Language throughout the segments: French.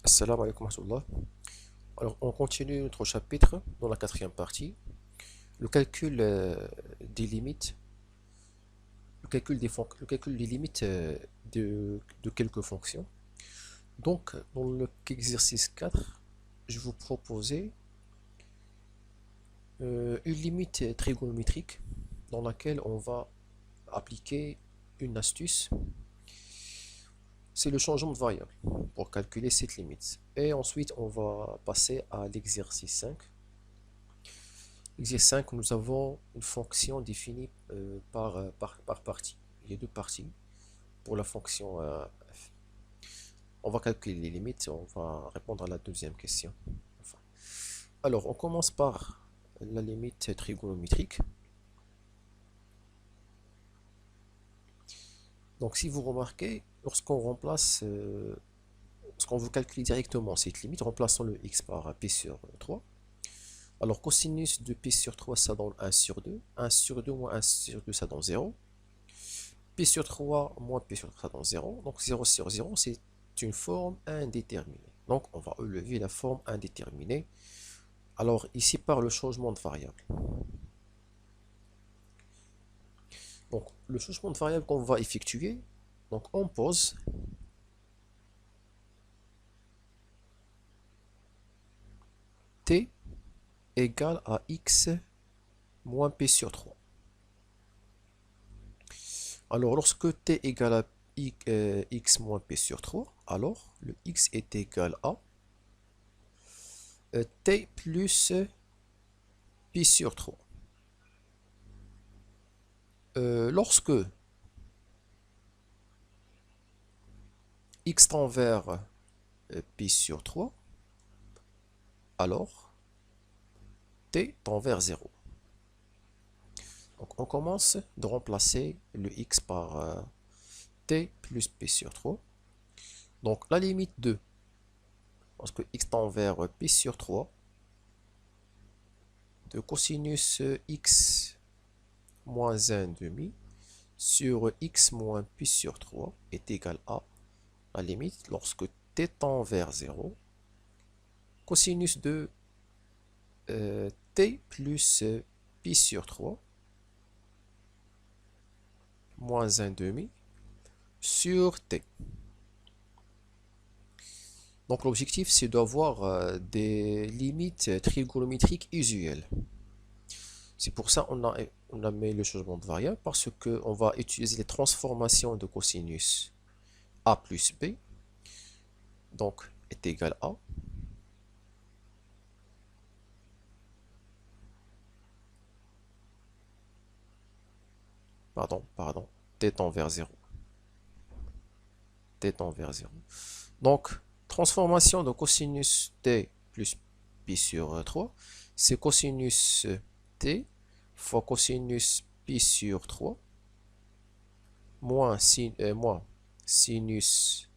Assalamu alaikum wa rahmatullah. Alors, on continue notre chapitre dans la quatrième partie. Le calcul des limites, le calcul des limites de quelques fonctions. Donc, dans l'exercice 4, je vous proposais une limite trigonométrique dans laquelle on va appliquer une astuce. C'est le changement de variable pour calculer cette limite. Et ensuite, on va passer à l'exercice 5. Exercice 5, nous avons une fonction définie par partie. Il y a deux parties pour la fonction f. On va calculer les limites et on va répondre à la deuxième question. Enfin. Alors, on commence par la limite trigonométrique. Donc, si vous remarquez, lorsqu'on remplace, lorsqu'on veut calculer directement cette limite, remplaçons le x par p sur 3. Alors, cosinus de p sur 3, ça donne 1 sur 2. 1 sur 2 moins 1 sur 2, ça donne 0. P sur 3 moins p sur 3, ça donne 0. Donc, 0 sur 0, c'est une forme indéterminée. Donc, on va élever la forme indéterminée. Alors, ici, par le changement de variable. Donc, le changement de variable qu'on va effectuer, donc on pose t égale à x moins p sur 3. Alors, lorsque t égale à x moins p sur 3, alors le x est égal à t plus p sur 3. Lorsque x tend vers pi sur 3, alors t tend vers 0. Donc on commence de remplacer le x par t plus p sur 3. Donc la limite de, parce que x tend vers pi sur 3, de cosinus x moins 1 demi sur x moins pi sur 3 est égal à la limite lorsque t tend vers 0, cosinus de t plus pi sur 3 moins 1 demi sur t. Donc l'objectif c'est d'avoir des limites trigonométriques usuelles. C'est pour ça qu'on a mis le changement de variable, parce qu'on va utiliser les transformations de cosinus a plus b, donc est égal à t tend vers 0. T tend vers 0. Donc, transformation de cosinus t plus pi sur 3, c'est cosinus t fois cosinus pi sur 3 moins sinus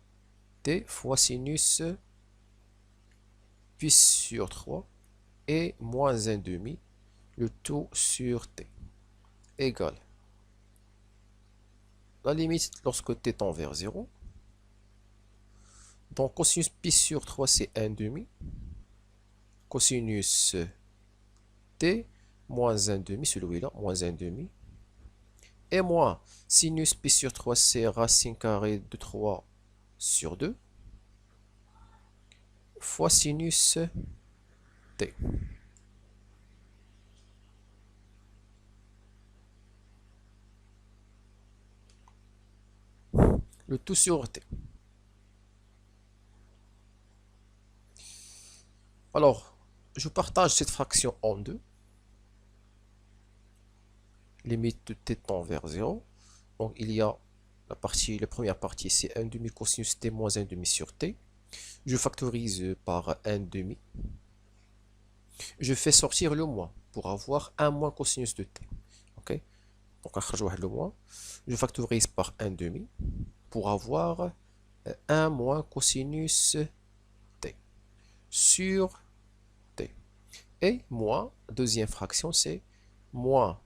t fois sinus pi sur 3 et moins 1 demi, le tout sur t, égale la limite lorsque t tend vers 0. Donc cosinus pi sur 3 c'est 1 demi, cosinus t moins 1 demi, celui-là, moins 1 demi, et moins sinus pi sur 3 c'est racine carrée de 3 sur 2, fois sinus t. Le tout sur t. Alors, je partage cette fraction en deux. Limite de t tend vers 0. Donc, il y a la première partie, c'est 1 demi cosinus t moins 1 demi sur t. Je factorise par 1 demi. Je fais sortir le moins pour avoir 1 moins cosinus de t. Ok? Donc, le moins. Je factorise par 1 demi pour avoir 1 moins cosinus t sur t. Et moins, deuxième fraction, c'est moins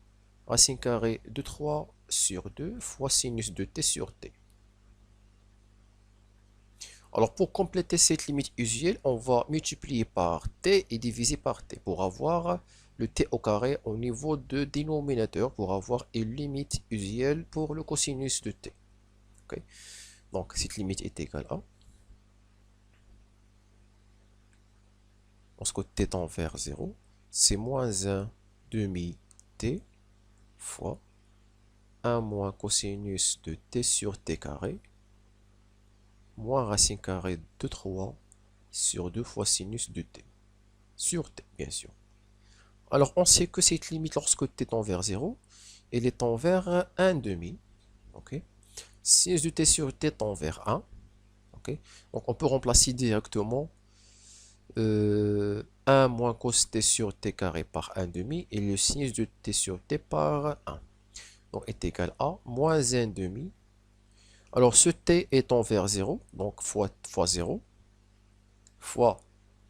racine carrée de 3 sur 2 fois sinus de t sur t. Alors pour compléter cette limite usuelle, on va multiplier par t et diviser par t pour avoir le t au carré au niveau de dénominateur pour avoir une limite usuelle pour le cosinus de t. Ok. Donc cette limite est égale à, lorsque t tend vers 0, c'est moins 1 demi t fois 1 moins cosinus de t sur t carré moins racine carrée de 3 sur 2 fois sinus de t sur t, bien sûr. Alors on sait que cette limite lorsque t tend vers 0, elle est envers 1 demi. Ok. Sinus de t sur t tend vers 1. Ok. Donc on peut remplacer directement 1 moins cos t sur t carré par 1 demi et le sinus de t sur t par 1. Donc est égal à moins 1 demi. Alors ce t étant vers 0, donc fois 0, fois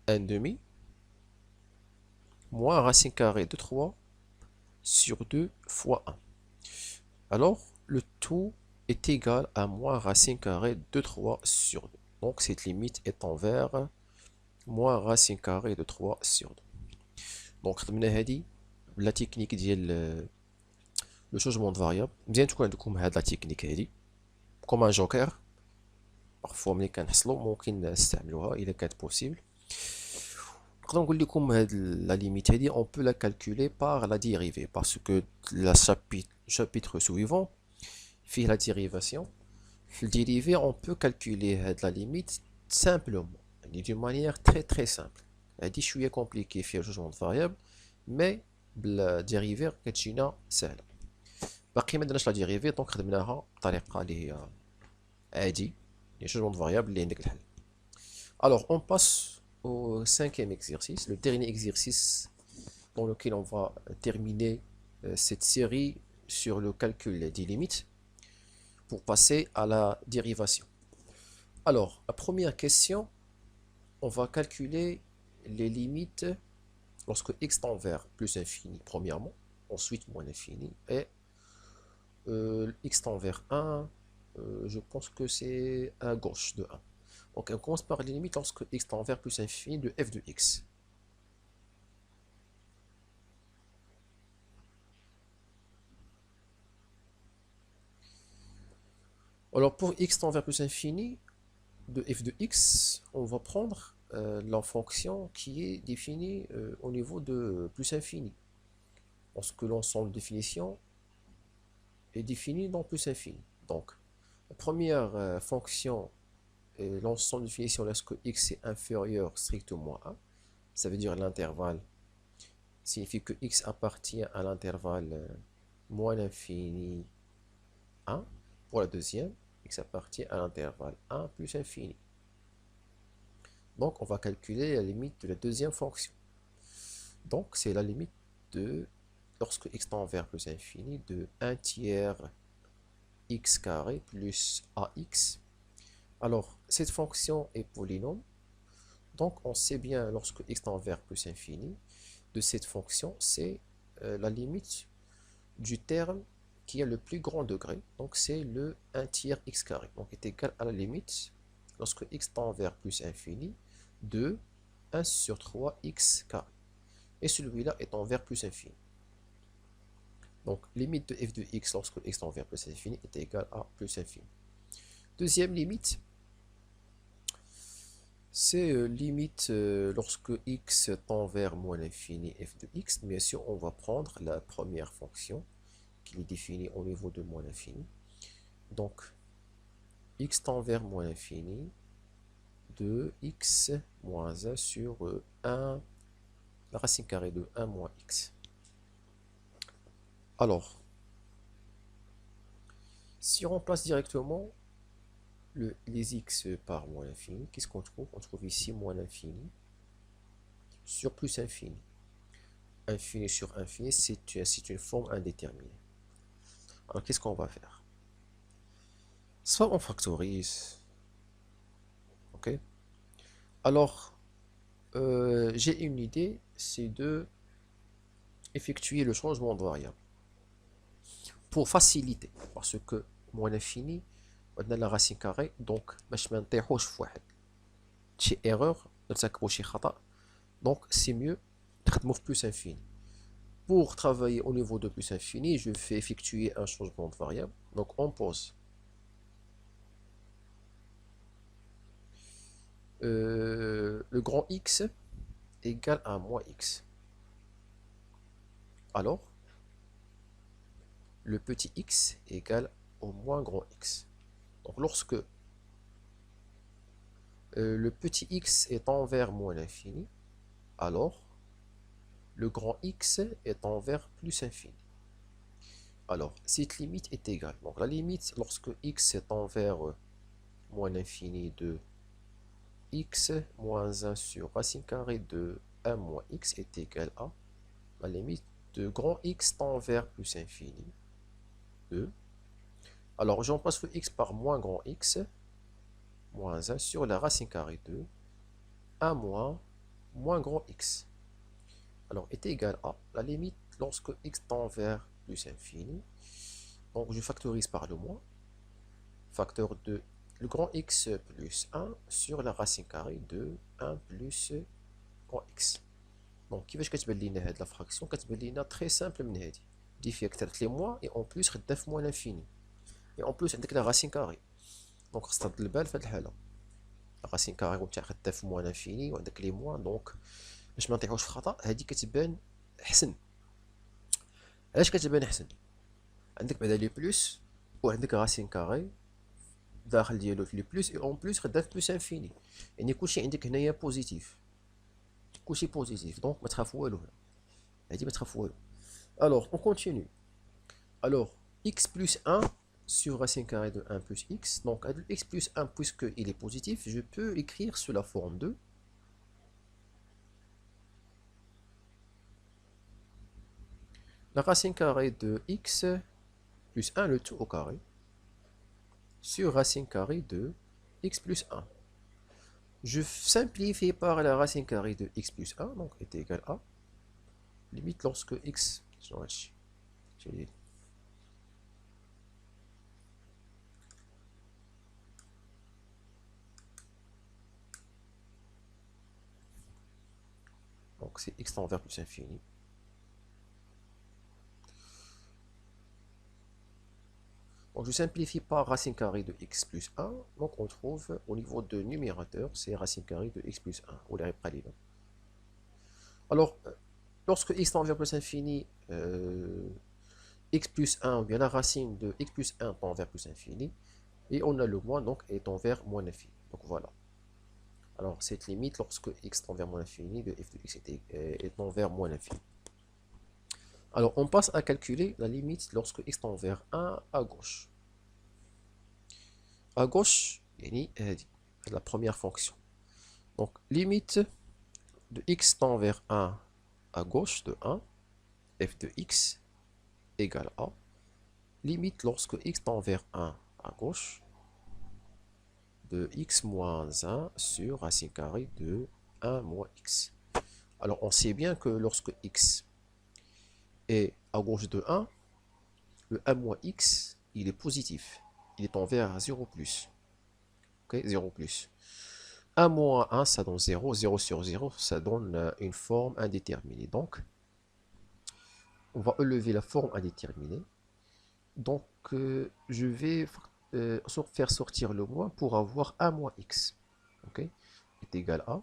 1 demi, moins racine carrée de 3 sur 2 fois 1. Alors le tout est égal à moins racine carrée de 3 sur 2. Donc cette limite est envers moins racine carrée de 3 sur 2. Donc خدمنا هذه la technique ديال le changement de variable. مزيان تكون عندكم هاد la technique هذه comme un joker. Parfois ملي كنحصلوا ممكن نستعملوها إذا كانت possible. نقدر نقول لكم هاد la limite هذه on peut la calculer par la dérivée parce que le chapitre suivant fait la dérivation. Le dérivé on peut calculer la limite simplement d'une manière très simple. هذه شوية compliqué فيها jugement de variable mais بالديريفي كتجينا سهلة. باقي ما درناش لا ديريفي دونك خدمناها بطريقة اللي هي عادي les changements de variables اللي عندك الحل. Alors on passe au cinquième exercice, le dernier exercice dans lequel on va terminer cette série sur le calcul des limites pour passer à la dérivation. Alors la première question, on va calculer les limites lorsque x tend vers plus infini premièrement, ensuite moins infini et x tend vers 1, je pense que c'est à gauche de 1. Donc on commence par les limites lorsque x tend vers plus infini de f de x. Alors pour x tend vers plus infini de f de x, on va prendre la fonction qui est définie au niveau de plus infini. Lorsque l'ensemble de définition est défini dans plus infini. Donc la première fonction est l'ensemble de définition lorsque x est inférieur strictement à 1. Ça veut dire l'intervalle signifie que x appartient à l'intervalle moins l'infini 1. Pour la deuxième, x appartient à l'intervalle 1 plus infini. Donc on va calculer la limite de la deuxième fonction. Donc c'est la limite de, lorsque x tend vers plus infini, de 1 tiers x carré plus ax. Alors cette fonction est polynôme. Donc on sait bien lorsque x tend vers plus infini, de cette fonction, c'est la limite du terme qui a le plus grand degré. Donc c'est le 1 tiers x carré. Donc est égal à la limite, lorsque x tend vers plus infini, de 1 sur 3 x carré. Et celui-là est envers plus infini. Donc limite de f de x lorsque x tend vers plus infini est égal à plus infini. Deuxième limite, c'est limite lorsque x tend vers moins l'infini f de x. Bien sûr, on va prendre la première fonction qui est définie au niveau de moins l'infini. Donc, x tend vers moins l'infini de x moins 1 sur 1, la racine carrée de 1 moins x. Alors, si on remplace directement les x par moins l'infini, qu'est-ce qu'on trouve? On trouve ici moins l'infini sur plus infini. Infini sur infini, c'est une forme indéterminée. Alors, qu'est-ce qu'on va faire? Soit on factorise. Ok. Alors, j'ai une idée, c'est de effectuer le changement de variable. Pour faciliter, parce que moins l'infini, on a la racine carrée, donc باش ما نطيحوش في واحد. شي erreur نرتكبوا شي خطأ. Donc c'est mieux نخدموا في plus infini. Pour travailler au niveau de plus infini, je fais effectuer un changement de variable. Donc on pose le grand X égale à moins X. Alors, le petit x égale au moins grand X. Donc lorsque le petit x est envers moins l'infini, alors le grand X est envers plus infini. Alors, cette limite est égale. Donc la limite, lorsque x est envers moins l'infini de x moins 1 sur racine carrée de 1 moins x est égal à la limite de grand X tend vers plus infini de. Alors, j'en passe le x par moins grand X moins 1 sur la racine carrée de 1 moins grand X. Alors, est égal à la limite lorsque x tend vers plus infini. Donc, je factorise par le moins. Facteur de le grand X plus 1 sur la racine carrée de 1 plus grand X. Donc, كيفاش كتبان لينا هاد لا فراكسيون؟ كتبان لينا تري سامبل من هادي. دي فيها كثرت لي موان اي اون بليس خدام في موان انفيني. اي اون بليس عندك لا راسين كاري. دونك خاص ترد البال في هاد الحالة. لا راسين كاري وانت خدام في موان انفيني وعندك لي موان، دونك باش ما نطيحوش في خطأ هادي كتبان حسن. علاش كتبان حسن؟ عندك بعدا لي بلوس وعندك راسين كاري داخل ديالو في لي بلوس اي اون بليس خدام في بلوس انفيني، يعني كلشي عندك هنايا بوزيتيف. كلشي بوزيتيف، دونك ما تخاف والو هنا. هادي ما تخاف والو. Alors, on continue. Alors, x plus 1 sur racine carrée de 1 plus x. Donc, x plus 1, puisqu'il est positif, je peux écrire sous la forme de la racine carrée de x plus 1, le tout au carré, sur racine carrée de x plus 1. Je simplifie par la racine carrée de x plus 1, donc est égal à, limite lorsque x, donc c'est x tend vers plus infini. Donc je simplifie par racine carrée de x plus 1. Donc on trouve au niveau de numérateur, c'est racine carrée de x plus 1. Ou les alors, lorsque x tend vers plus infini, x plus 1, ou bien la racine de x plus 1 tend vers plus infini, et on a le moins, donc étant vers moins infini. Donc voilà. Alors cette limite, lorsque x tend vers moins infini, de f de x étant vers moins infini. Alors on passe à calculer la limite lorsque x tend vers 1 à gauche. À gauche, la première fonction. Donc limite de x tend vers 1 à gauche de 1, f de x égale à limite lorsque x tend vers 1 à gauche de x moins 1 sur racine carrée de 1 moins x. Alors on sait bien que lorsque x est à gauche de 1, le 1 moins x, il est positif. Il est envers 0 plus. Ok, 0 plus. 1 moins 1, ça donne 0. 0 sur 0, ça donne une forme indéterminée. Donc, on va élever la forme indéterminée. Donc, je vais faire sortir le moins pour avoir 1 moins x. Ok, est égal à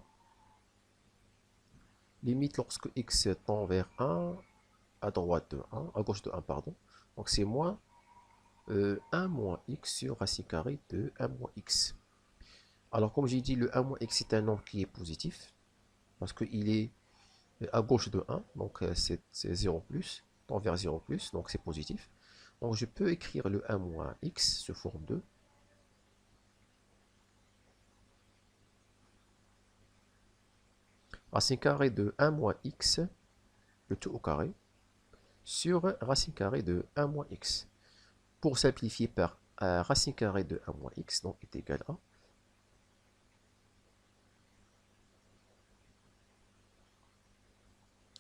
limite lorsque x tend vers 1, à droite de 1, à gauche de 1, pardon. Donc, c'est moins 1 moins x sur racine carrée de 1 moins x. Alors, comme j'ai dit, le 1 moins x est un nombre qui est positif, parce qu'il est à gauche de 1, donc c'est 0 plus, tend vers 0 plus, donc c'est positif. Donc je peux écrire le 1 moins x sous forme de racine carrée de 1 moins x, le tout au carré, sur racine carrée de 1 moins x. Pour simplifier par racine carrée de 1 moins x, donc est égal à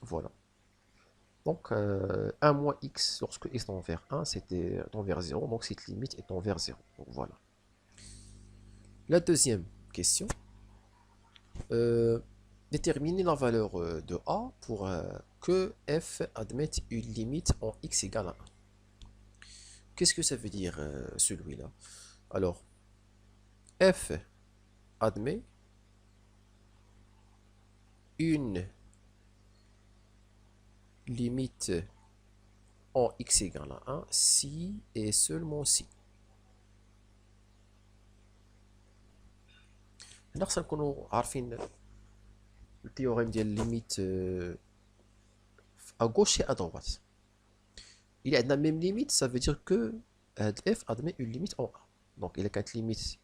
voilà. Donc 1 moins x lorsque x tend vers 1, c'était tend vers 0, donc cette limite est tend vers 0. Donc voilà. La deuxième question. euh, déterminer la valeur de A pour que f admette une limite en x égale à 1. Qu'est-ce que ça veut dire celui-là? Alors, f admet une limite en x égale à 1 si et seulement si. هنا خصنا نكونوا عارفين التيوريم ديال limite à gauche et à droite. Il y a la même limite, ça veut dire que f admet une limite en 1. Donc il y a 4 limites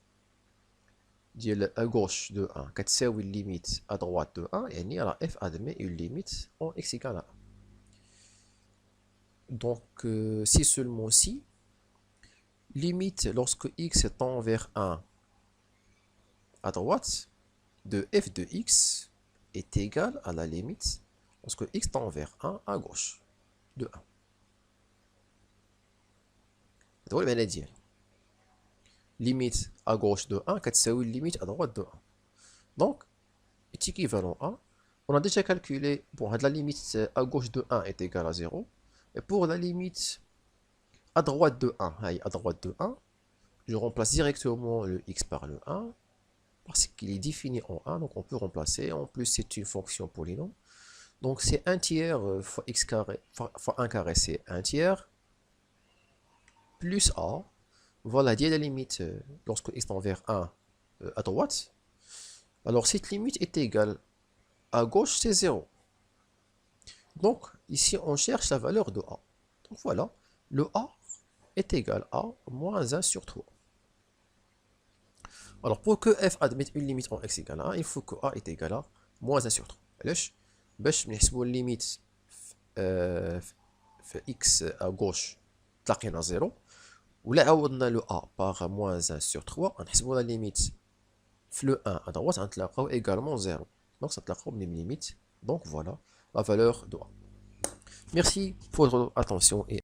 à gauche de 1 كتساوي une limite à droite de 1 يعني راه f admet une limite en x égale à 1. Donc si seulement si limite lorsque x tend vers 1 à droite de f de x est égale à la limite lorsque x tend vers 1 à gauche de 1. هذا هو المعنى ديالو. Limite à gauche de 1 كتساوي limite à droite de 1. Donc est équivalent à, on a déjà calculé, bon, la limite à gauche de 1 est égale à 0. Et pour la limite à droite de 1, à droite de 1, je remplace directement le x par le 1 parce qu'il est défini en 1, donc on peut remplacer. En plus, c'est une fonction polynôme. Donc c'est 1 tiers fois x carré fois 1 carré, c'est 1 tiers plus a. Voilà, la limite lorsque x tend vers 1 à droite. Alors cette limite est égale à gauche, c'est 0. Donc ici on cherche la valeur de a. Donc voilà, le a est égal à moins 1 sur 3. Alors pour que f admette une limite en x égale à 1, il faut que a est égal à moins 1 sur 3. علاش؟ باش نحسبوا الليميت في x à gauche تلاقينا 0 ولا عوضنا لو a par moins 1 sur 3 غنحسبوا la limite في le 1 à droite غنتلاقاو également 0. Donc ça تلاقاو même limite. Donc voilà la valeur de a. Merci pour votre attention et